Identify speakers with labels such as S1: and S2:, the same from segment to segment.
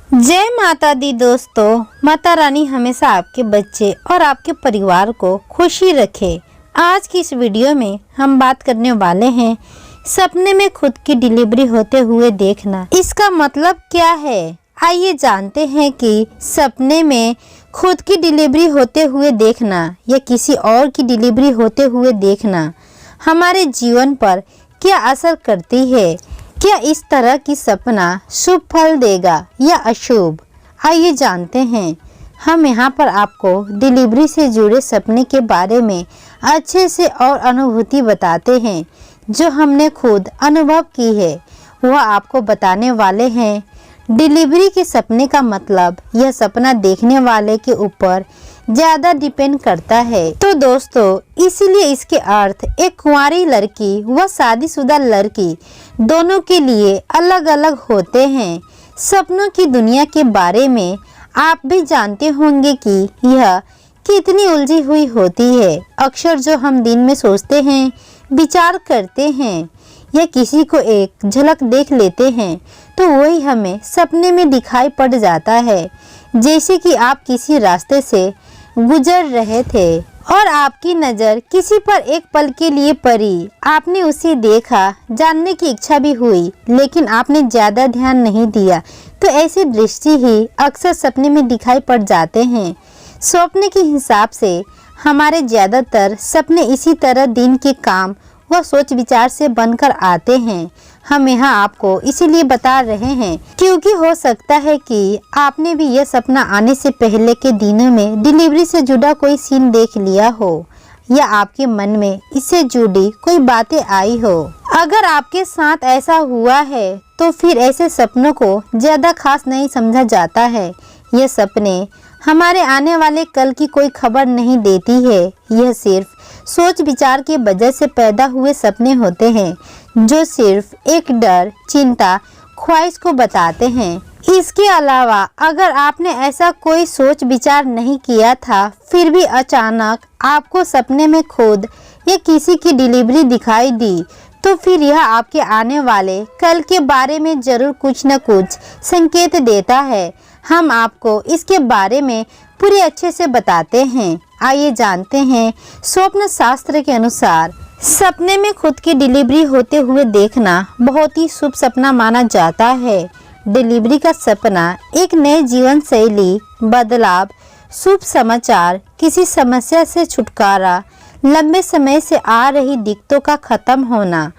S1: जय माता दी दोस्तों। माता रानी हमेशा आपके बच्चे और आपके परिवार को खुशी रखे। आज की इस वीडियो में हम बात करने वाले हैं सपने में खुद की डिलीवरी होते हुए देखना। इसका मतलब क्या है, आइए जानते हैं कि सपने में खुद की डिलीवरी होते हुए देखना या किसी और की डिलीवरी होते हुए देखना हमारे जीवन पर क्या असर करती है। क्या इस तरह की सपना शुभ फल देगा या अशुभ, आइए जानते हैं। हम यहाँ पर आपको डिलीवरी से जुड़े सपने के बारे में अच्छे से और अनुभूति बताते हैं जो हमने खुद अनुभव की है, वह आपको बताने वाले हैं। डिलीवरी के सपने का मतलब यह सपना देखने वाले के ऊपर ज़्यादा डिपेंड करता है। तो दोस्तों, इसीलिए इसके अर्थ एक कुंवारी लड़की व शादीशुदा लड़की दोनों के लिए अलग अलग होते हैं। सपनों की दुनिया के बारे में आप भी जानते होंगे कि यह कितनी उलझी हुई होती है। अक्सर जो हम दिन में सोचते हैं, विचार करते हैं या किसी को एक झलक देख लेते हैं तो वही हमें सपने में दिखाई पड़ जाता है। जैसे कि आप किसी रास्ते से गुजर रहे थे और आपकी नज़र किसी पर एक पल के लिए पड़ी। आपने उसे देखा, जानने की इच्छा भी हुई, लेकिन आपने ज़्यादा ध्यान नहीं दिया। तो ऐसी दृष्टि ही अक्सर सपने में दिखाई पड़ जाते हैं। स्वप्न के हिसाब से हमारे ज़्यादातर सपने इसी तरह दिन के काम व सोच विचार से बनकर आते हैं। हम यहाँ आपको इसीलिए बता रहे हैं क्योंकि हो सकता है कि आपने भी यह सपना आने से पहले के दिनों में डिलीवरी से जुड़ा कोई सीन देख लिया हो या आपके मन में इससे जुड़ी कोई बातें आई हो। अगर आपके साथ ऐसा हुआ है तो फिर ऐसे सपनों को ज़्यादा खास नहीं समझा जाता है। ये सपने हमारे आने वाले कल की कोई खबर नहीं देती है। यह सिर्फ सोच विचार की वजह से पैदा हुए सपने होते हैं जो सिर्फ एक डर, चिंता, ख्वाहिश को बताते हैं। इसके अलावा अगर आपने ऐसा कोई सोच विचार नहीं किया था फिर भी अचानक आपको सपने में खुद या किसी की डिलीवरी दिखाई दी तो फिर यह आपके आने वाले कल के बारे में जरूर कुछ न कुछ संकेत देता है। हम आपको इसके बारे में पूरे अच्छे से बताते हैं। आइए जानते हैं। स्वप्न शास्त्र के अनुसार सपने में खुद की डिलीवरी होते हुए देखना बहुत ही शुभ सपना माना जाता है। डिलीवरी का सपना एक नए जीवन शैली, बदलाव, शुभ समाचार, किसी समस्या से छुटकारा, लंबे समय से आ रही दिक्कतों का खत्म होना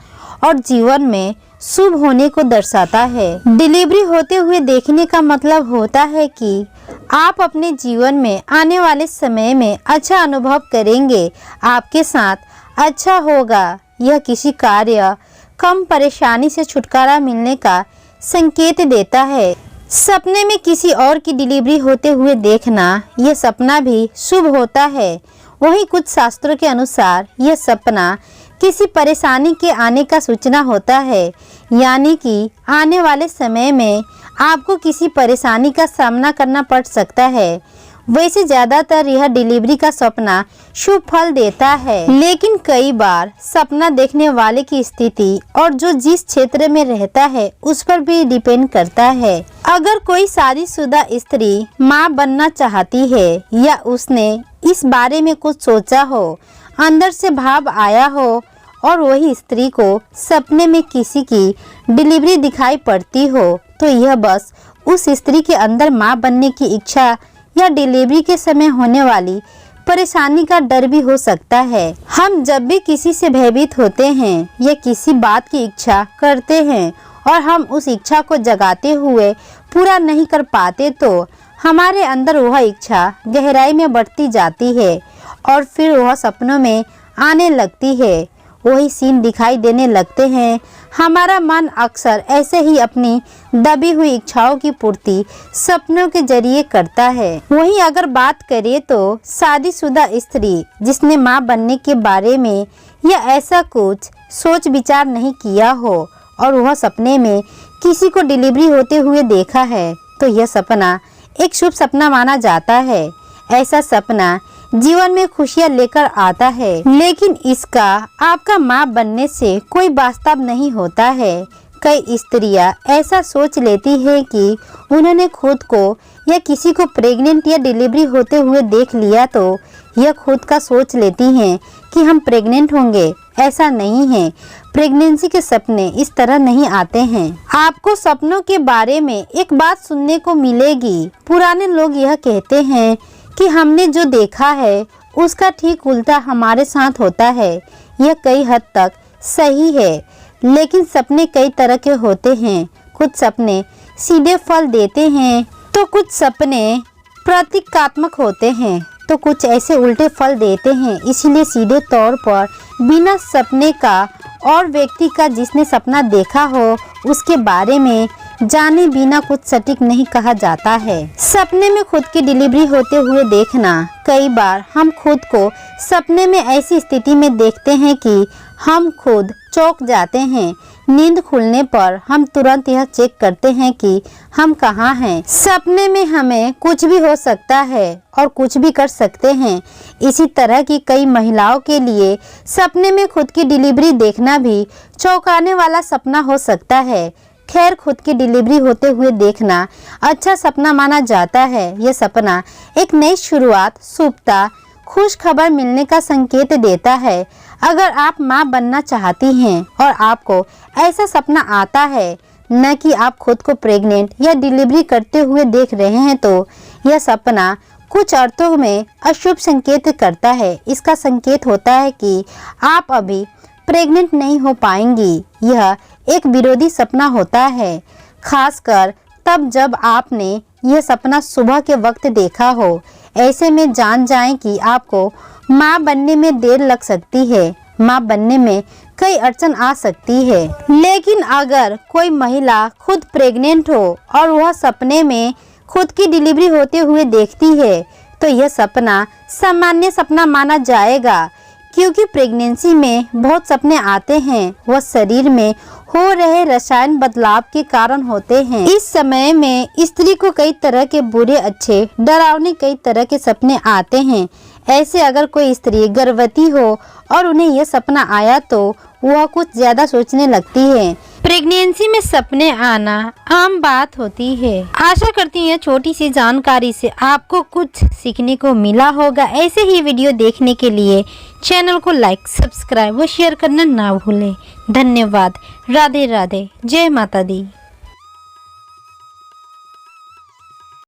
S1: और जीवन में शुभ होने को दर्शाता है। डिलीवरी होते हुए देखने का मतलब होता है कि आप अपने जीवन में आने वाले समय में अच्छा अनुभव करेंगे, आपके साथ अच्छा होगा। यह किसी कार्य, कम परेशानी से छुटकारा मिलने का संकेत देता है। सपने में किसी और की डिलीवरी होते हुए देखना, यह सपना भी शुभ होता है। वहीं कुछ शास्त्रों के अनुसार यह सपना किसी परेशानी के आने का सूचना होता है, यानी कि आने वाले समय में आपको किसी परेशानी का सामना करना पड़ सकता है। वैसे ज़्यादातर यह डिलीवरी का सपना शुभ फल देता है, लेकिन कई बार सपना देखने वाले की स्थिति और जो जिस क्षेत्र में रहता है उस पर भी डिपेंड करता है। अगर कोई शादीशुदा स्त्री मां बनना चाहती है या उसने इस बारे में कुछ सोचा हो, अंदर से भाव आया हो और वही स्त्री को सपने में किसी की डिलीवरी दिखाई पड़ती हो तो यह बस उस स्त्री के अंदर मां बनने की इच्छा या डिलीवरी के समय होने वाली परेशानी का डर भी हो सकता है। हम जब भी किसी से भयभीत होते हैं या किसी बात की इच्छा करते हैं और हम उस इच्छा को जगाते हुए पूरा नहीं कर पाते तो हमारे अंदर वह इच्छा गहराई में बढ़ती जाती है और फिर वह सपनों में आने लगती है, वही सीन दिखाई देने लगते हैं। हमारा मन अक्सर ऐसे ही अपनी दबी हुई इच्छाओं की पूर्ति सपनों के जरिए करता है। वहीं अगर बात करें तो शादीशुदा स्त्री जिसने मां बनने के बारे में या ऐसा कुछ सोच विचार नहीं किया हो और वह सपने में किसी को डिलीवरी होते हुए देखा है तो यह सपना एक शुभ सपना माना जाता है। ऐसा सपना जीवन में खुशियां लेकर आता है, लेकिन इसका आपका मां बनने से कोई वास्तव नहीं होता है। कई स्त्रियां ऐसा सोच लेती हैं कि उन्होंने खुद को या किसी को प्रेग्नेंट या डिलीवरी होते हुए देख लिया तो यह खुद का सोच लेती हैं कि हम प्रेग्नेंट होंगे। ऐसा नहीं है। प्रेगनेंसी के सपने इस तरह नहीं आते हैं। आपको सपनों के बारे में एक बात सुनने को मिलेगी। पुराने लोग यह कहते हैं कि हमने जो देखा है उसका ठीक उल्टा हमारे साथ होता है। यह कई हद तक सही है, लेकिन सपने कई तरह के होते हैं। कुछ सपने सीधे फल देते हैं तो कुछ सपने प्रतीकात्मक होते हैं, तो कुछ ऐसे उल्टे फल देते हैं। इसलिए सीधे तौर पर बिना सपने का और व्यक्ति का जिसने सपना देखा हो उसके बारे में जाने बिना कुछ सटीक नहीं कहा जाता है। सपने में खुद की डिलीवरी होते हुए देखना। कई बार हम खुद को सपने में ऐसी स्थिति में देखते हैं कि हम खुद चौंक जाते हैं। नींद खुलने पर हम तुरंत यह चेक करते हैं कि हम कहाँ हैं। सपने में हमें कुछ भी हो सकता है और कुछ भी कर सकते हैं। इसी तरह की कई महिलाओं के लिए सपने में खुद की डिलीवरी देखना भी चौंकाने वाला सपना हो सकता है। खैर, खुद की डिलीवरी होते हुए देखना अच्छा सपना माना जाता है। यह सपना एक नई शुरुआत, शुभता, खुश खबर मिलने का संकेत देता है। अगर आप मां बनना चाहती हैं और आपको ऐसा सपना आता है, न कि आप खुद को प्रेग्नेंट या डिलीवरी करते हुए देख रहे हैं, तो यह सपना कुछ अर्थों में अशुभ संकेत करता है। इसका संकेत होता है कि आप अभी प्रेग्नेंट नहीं हो पाएंगी। यह एक विरोधी सपना होता है, खासकर तब जब आपने यह सपना सुबह के वक्त देखा हो। ऐसे में जान जाएं कि आपको मां बनने में देर लग सकती है। मां बनने में कई अड़चन आ सकती है। लेकिन अगर कोई महिला खुद प्रेग्नेंट हो और वह सपने में खुद की डिलीवरी होते हुए देखती है, तो यह सपना सामान्य सपना माना जाएगा, क्योंकि प्रेगनेंसी में बहुत सपने आते हैं। वह शरीर में हो रहे रसायन बदलाव के कारण होते हैं। इस समय में स्त्री को कई तरह के बुरे, अच्छे, डरावने कई तरह के सपने आते हैं। ऐसे अगर कोई स्त्री गर्भवती हो और उन्हें यह सपना आया तो वह कुछ ज्यादा सोचने लगती है। प्रेगनेंसी में सपने आना आम बात होती है। आशा करती हूँ यह छोटी सी जानकारी से आपको कुछ सीखने को मिला होगा। ऐसे ही वीडियो देखने के लिए चैनल को लाइक, सब्सक्राइब व शेयर करना ना भूलें। धन्यवाद। राधे राधे। जय माता दी।